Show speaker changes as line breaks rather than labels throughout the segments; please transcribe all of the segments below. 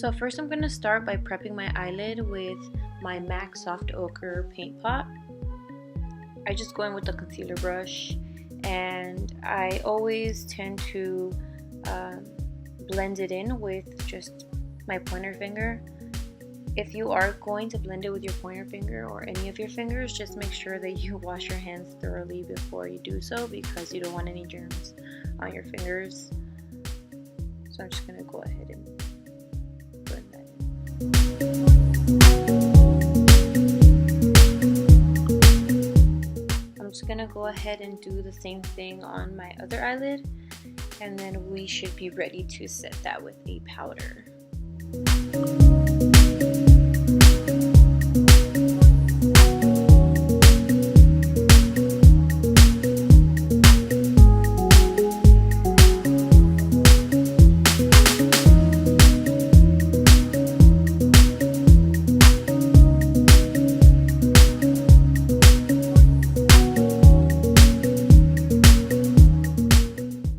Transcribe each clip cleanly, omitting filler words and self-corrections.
So first I'm going to start by prepping my eyelid with my MAC Soft Ochre paint pot. I just go in with the concealer brush, and I always tend to blend it in with just my pointer finger. If you are going to blend it with your pointer finger or any of your fingers, just make sure that you wash your hands thoroughly before you do so, because you don't want any germs on your fingers. So I'm just going to go ahead and blend that in. I'm just going to go ahead and do the same thing on my other eyelid, and then we should be ready to set that with a powder.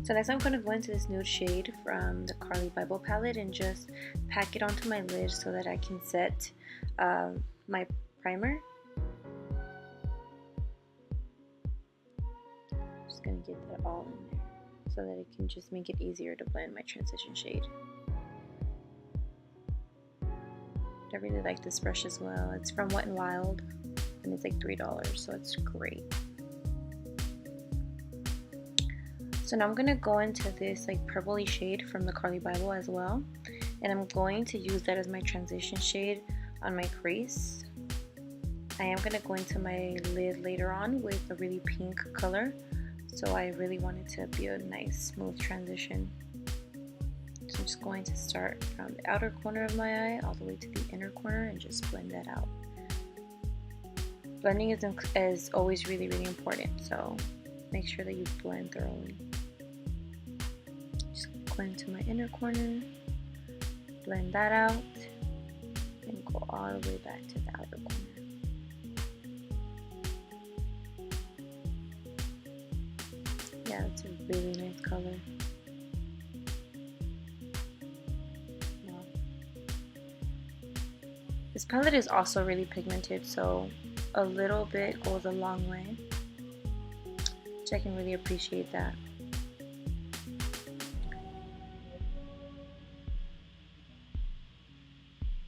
So next I'm going to go into this nude shade from the Carli Bybel palette and just pack it onto my lid so that I can set my primer. Just going to get that all in there so that it can just make it easier to blend my transition shade. I really like this brush as well. It's from Wet n Wild and it's like $3, so it's great. So now I'm going to go into this like purpley shade from the Carli Bybel as well, and I'm going to use that as my transition shade on my crease. I am going to go into my lid later on with a really pink color, so I really want it to be a nice smooth transition. So I'm just going to start from the outer corner of my eye all the way to the inner corner and just blend that out. Blending is always really important, so make sure that you blend thoroughly. Just go into my inner corner, blend that out, and go all the way back to the outer corner. Yeah, it's a really nice color. Wow. This palette is also really pigmented, so a little bit goes a long way, which I can really appreciate that.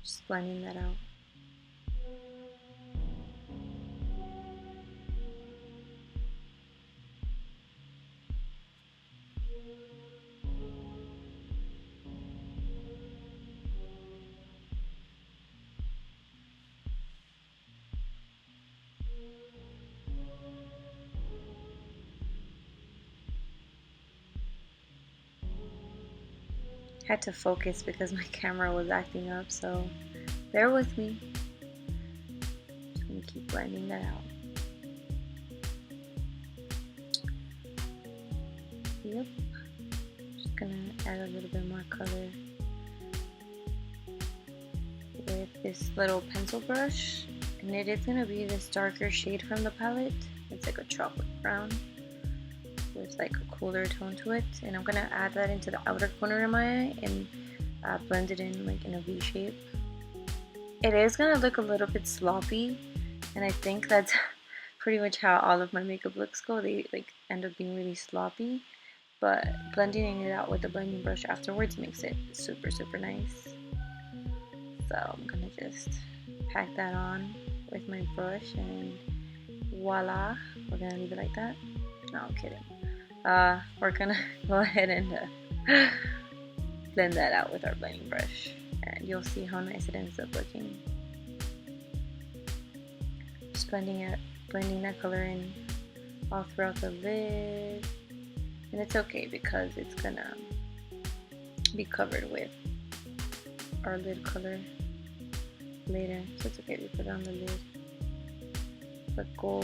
Just blending that out. Had to focus because my camera was acting up, so bear with me. Just gonna keep blending that out. Yep. Just gonna add a little bit more color with this little pencil brush, and it is gonna be this darker shade from the palette. It's like a chocolate brown with like a cooler tone to it, and I'm gonna add that into the outer corner of my eye and blend it in like in a V shape. It is gonna look a little bit sloppy, and I think that's pretty much how all of my makeup looks go. They like end up being really sloppy, but blending it out with the blending brush afterwards makes it super nice. So I'm gonna just pack that on with my brush, and voila, we're gonna leave it like that. No, I'm kidding. We're gonna go ahead and blend that out with our blending brush, and you'll see how nice it ends up looking. Just blending that color in all throughout the lid, and it's okay because it's gonna be covered with our lid color later, so it's okay to put it on the lid. But go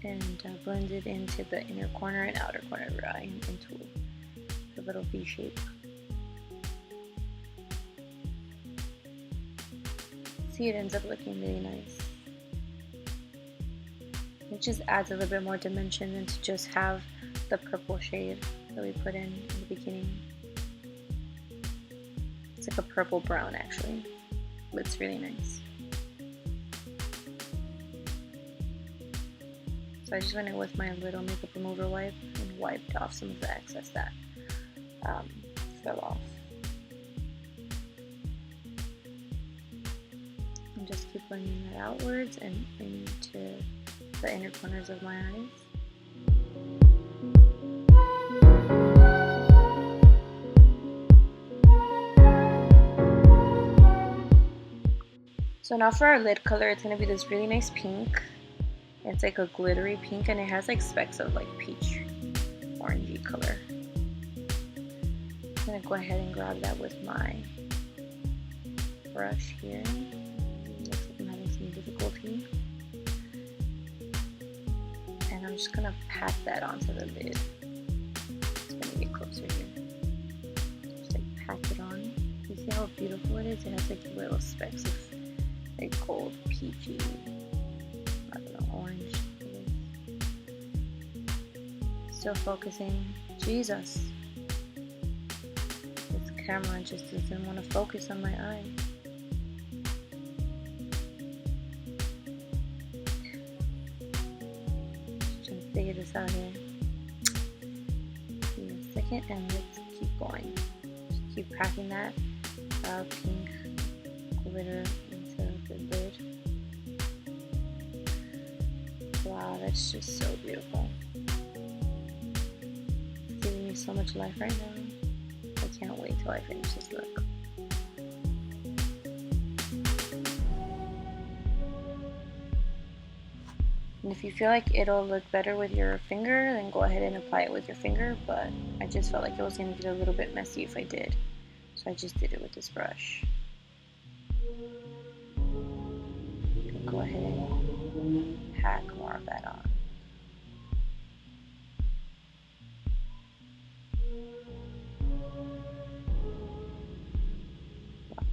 and blend it into the inner corner and outer corner of your eye into the little V shape. See, it ends up looking really nice. It just adds a little bit more dimension than to just have the purple shade that we put in the beginning. It's like a purple brown actually, but it's really nice. So I just went in with my little makeup remover wipe and wiped off some of the excess that fell off. And just keep blending that outwards and into the inner corners of my eyes. So now for our lid color, it's going to be this really nice pink. It's like a glittery pink and it has like specks of like peach orangey color. I'm going to go ahead and grab that with my brush here. Looks like I'm having some difficulty. And I'm just going to pat that onto the lid. Just going to get closer here. Just like pat it on. You see how beautiful it is? It has like little specks of like gold, peachy, I don't know, orange. Still focusing. Jesus. This camera just doesn't want to focus on my eye. Just trying to figure this out here. Give me a second and let's keep going. Just keep packing that pink glitter into the lid. Wow, that's just so beautiful. It's giving me so much life right now. I can't wait till I finish this look. And if you feel like it'll look better with your finger, then go ahead and apply it with your finger, but I just felt like it was going to get a little bit messy if I did. So I just did it with this brush. Go ahead and pack more of that on. Wow.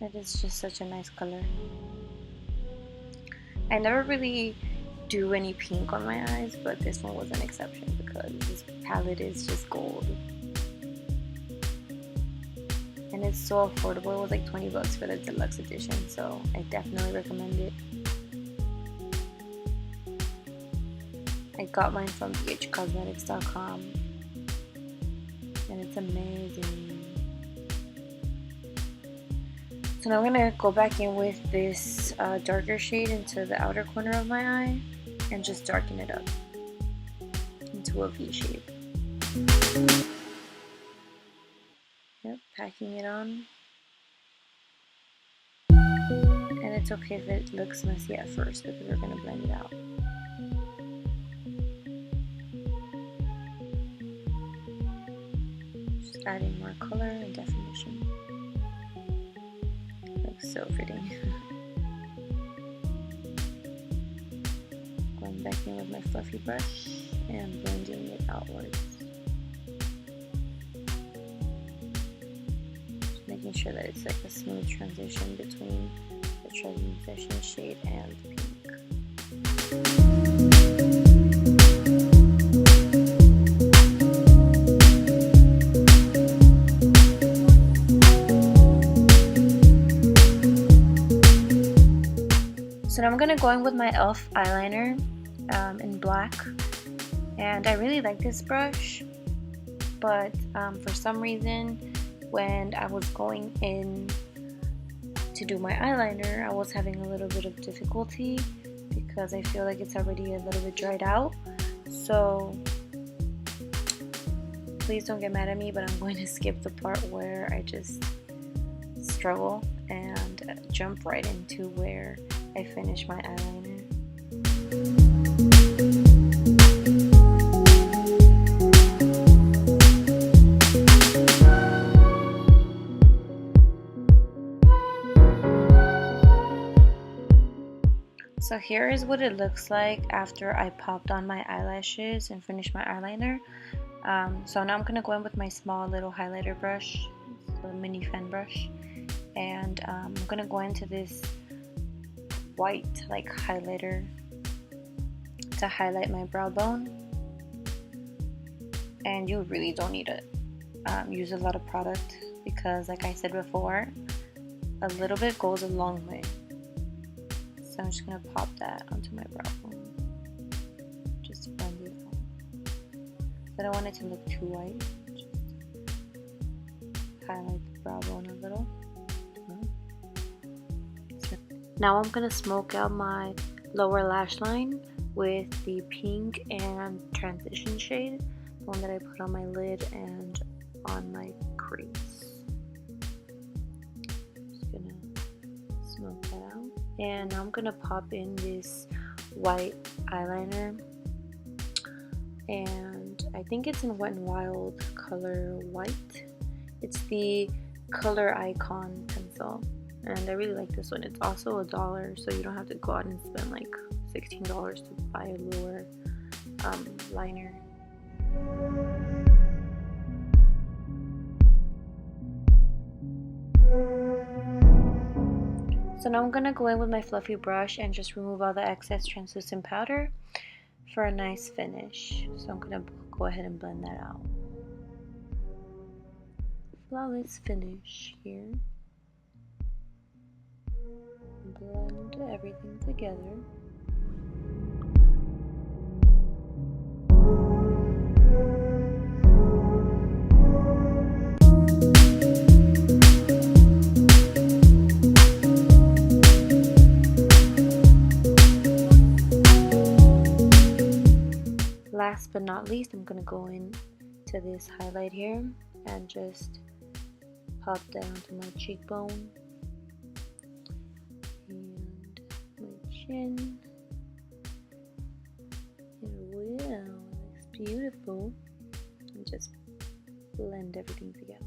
That is just such a nice color. I never really do any pink on my eyes, but this one was an exception because this palette is just gold. And it's so affordable. It was like 20 bucks for the deluxe edition, so I definitely recommend it. I got mine from bhcosmetics.com and it's amazing. So now I'm gonna go back in with this darker shade into the outer corner of my eye and just darken it up into a V shape. Yep, packing it on. And it's okay if it looks messy at first because we're gonna blend it out. Just adding more color and definition. Looks so pretty. Going back in with my fluffy brush and blending it outwards. Making sure that it's like a smooth transition between the transition shade and pink. So now I'm gonna go in with my e.l.f. eyeliner in black, and I really like this brush, but for some reason when I was going in to do my eyeliner, I was having a little bit of difficulty because I feel like it's already a little bit dried out. So please don't get mad at me, but I'm going to skip the part where I just struggle and jump right into where I finish my eyeliner. So here is what it looks like after I popped on my eyelashes and finished my eyeliner. So now I'm going to go in with my small little highlighter brush, the mini fan brush, and I'm going to go into this white like highlighter to highlight my brow bone. And you really don't need to use a lot of product because, like I said before, a little bit goes a long way. So I'm just gonna pop that onto my brow bone. Just blend it out. I don't want it to look too white. Just highlight the brow bone a little. Now I'm gonna smoke out my lower lash line with the pink and transition shade, the one that I put on my lid and on my crease. Just gonna smoke that out. And now I'm gonna pop in this white eyeliner, and I think it's in Wet n Wild color white. It's the Color Icon pencil, and I really like this one. It's also $1, so you don't have to go out and spend like $16 to buy a lower liner. So now I'm gonna go in with my fluffy brush and just remove all the excess translucent powder for a nice finish. So I'm gonna go ahead and blend that out. Flawless finish here. Blend everything together. Last but not least, I'm gonna go in to this highlight here and just pop down to my cheekbone and my chin. And wow, it looks beautiful. And just blend everything together.